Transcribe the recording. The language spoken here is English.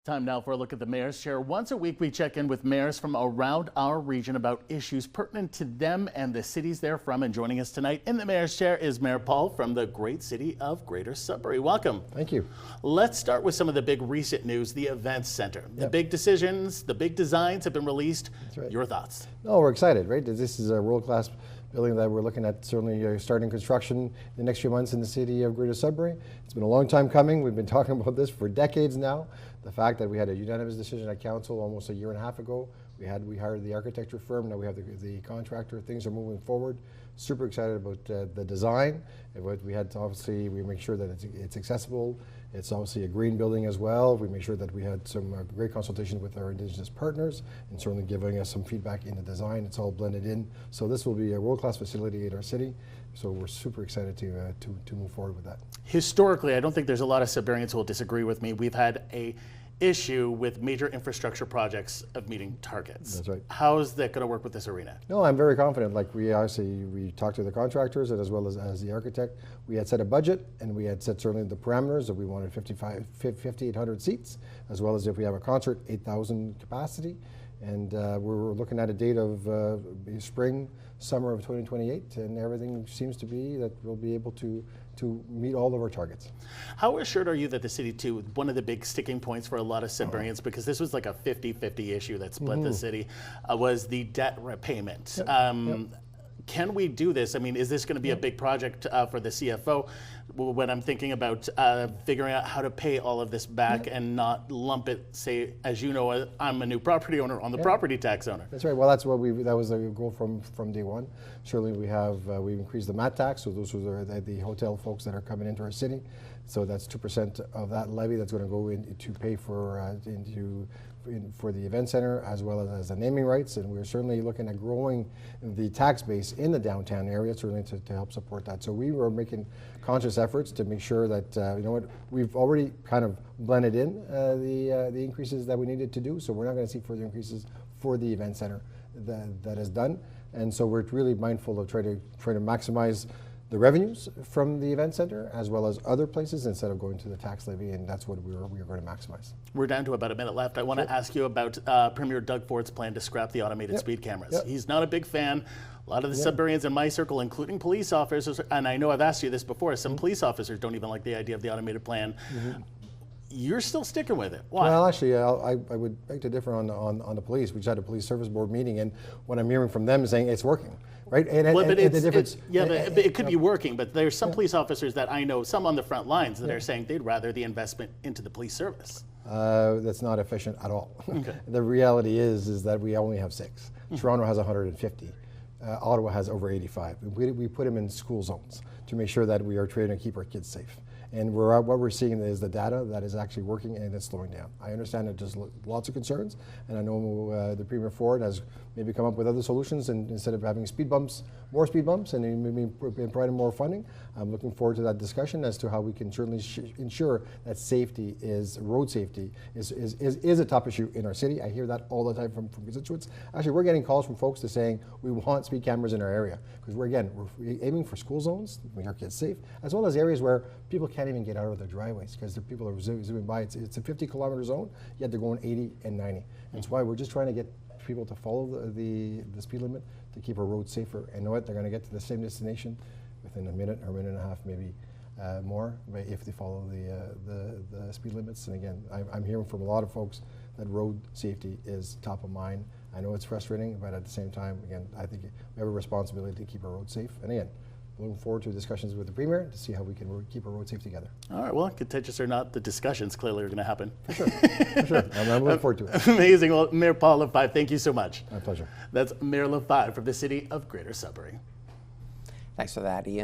Time now for a look at the Mayor's Chair. Once a week, we check in with mayors from around our region about issues pertinent to them and the cities they're from. And joining us tonight in the Mayor's Chair is Mayor Paul from the great city of Greater Sudbury. Welcome. Thank you. Let's start with some of the big recent news, the Events Center. The big decisions, the big designs have been released. That's right. Your thoughts? No, we're excited, right? This is a world-class building that we're looking at certainly starting construction in the next few months in the city of Greater Sudbury. It's been a long time coming. We've been talking about this for decades now. The fact that we had a unanimous decision at council almost a year and a half ago. We hired the architecture firm. Now we have the contractor. Things are moving forward. Super excited about the design. And what we had to obviously, we make sure that it's accessible. It's obviously a green building as well. We make sure that we had some great consultation with our Indigenous partners and certainly giving us some feedback in the design. It's all blended in. So this will be a world-class facility in our city. So we're super excited to move forward with that. Historically, I don't think there's a lot of Sudburyans who will disagree with me. We've had a issue with major infrastructure projects of meeting targets. That's right. How is that going to work with this arena? No, I'm very confident. Like we talked to the contractors and as well as the architect. We had set a budget and we had set certainly the parameters that we wanted 5,800 seats, as well as if we have a concert, 8,000 capacity. And we're looking at a date of spring, summer of 2028, and everything seems to be that we'll be able to meet all of our targets. How assured are you that the city too, one of the big sticking points for a lot of Sudburyans, because this was like a 50-50 issue that split the city, was the debt repayment. Can we do this? I mean, is this going to be a big project for the CFO when I'm thinking about figuring out how to pay all of this back and not lump it, say, as you know, I'm a new property owner on the property tax owner? That's right. Well, that's what that was the goal from day one. Certainly we increased the mat tax, so those are the hotel folks that are coming into our city. So that's 2% of that levy that's going to go in to pay for for the event center as well as the naming rights, and we're certainly looking at growing the tax base in the downtown area certainly to help support that. So we were making conscious efforts to make sure that you know what, we've already kind of blended in the increases that we needed to do, so we're not going to see further increases for the event center that is done. And so we're really mindful of trying to maximize the revenues from the event center as well as other places instead of going to the tax levy, and that's what we're going to maximize. We're down to about a minute left. I want to ask you about Premier Doug Ford's plan to scrap the automated speed cameras. He's not a big fan. A lot of the Sudburyans in my circle, including police officers, and I know I've asked you this before, some police officers don't even like the idea of the automated plan. You're still sticking with it. Why? Well, actually, I would beg to differ on the police. We just had a police service board meeting, and what I'm hearing from them is saying it's working, right? It could be working, but there's some police officers that I know, some on the front lines, that are saying they'd rather the investment into the police service. That's not efficient at all. Okay. The reality is that we only have 6. Toronto has 150. Ottawa has over 85. We put them in school zones to make sure that we are trying to keep our kids safe. And what we're seeing is the data that is actually working and it's slowing down. I understand that there's lots of concerns, and I know the Premier Ford has maybe come up with other solutions, and instead of having speed bumps, more speed bumps, and maybe providing more funding. I'm looking forward to that discussion as to how we can certainly ensure that road safety is a top issue in our city. I hear that all the time from constituents. Actually, we're getting calls from folks saying we want speed cameras in our area because we're aiming for school zones, make our kids safe, as well as areas where people can't even get out of their driveways because the people are zooming by. It's a 50-kilometer zone, yet they're going 80 and 90. That's why we're just trying to get people to follow the speed limit to keep our roads safer. And know what? They're going to get to the same destination within a minute or a minute and a half, maybe more, if they follow the speed limits. And again, I'm hearing from a lot of folks that road safety is top of mind. I know it's frustrating, but at the same time, again, I think we have a responsibility to keep our roads safe. And again, looking forward to discussions with the Premier to see how we can keep our road safe together. All right, well, contentious or not, the discussions clearly are going to happen. For sure, for sure. I'm looking forward to it. Amazing. Well, Mayor Paul Lefebvre, thank you so much. My pleasure. That's Mayor Lefebvre from the city of Greater Sudbury. Thanks for that, Ian.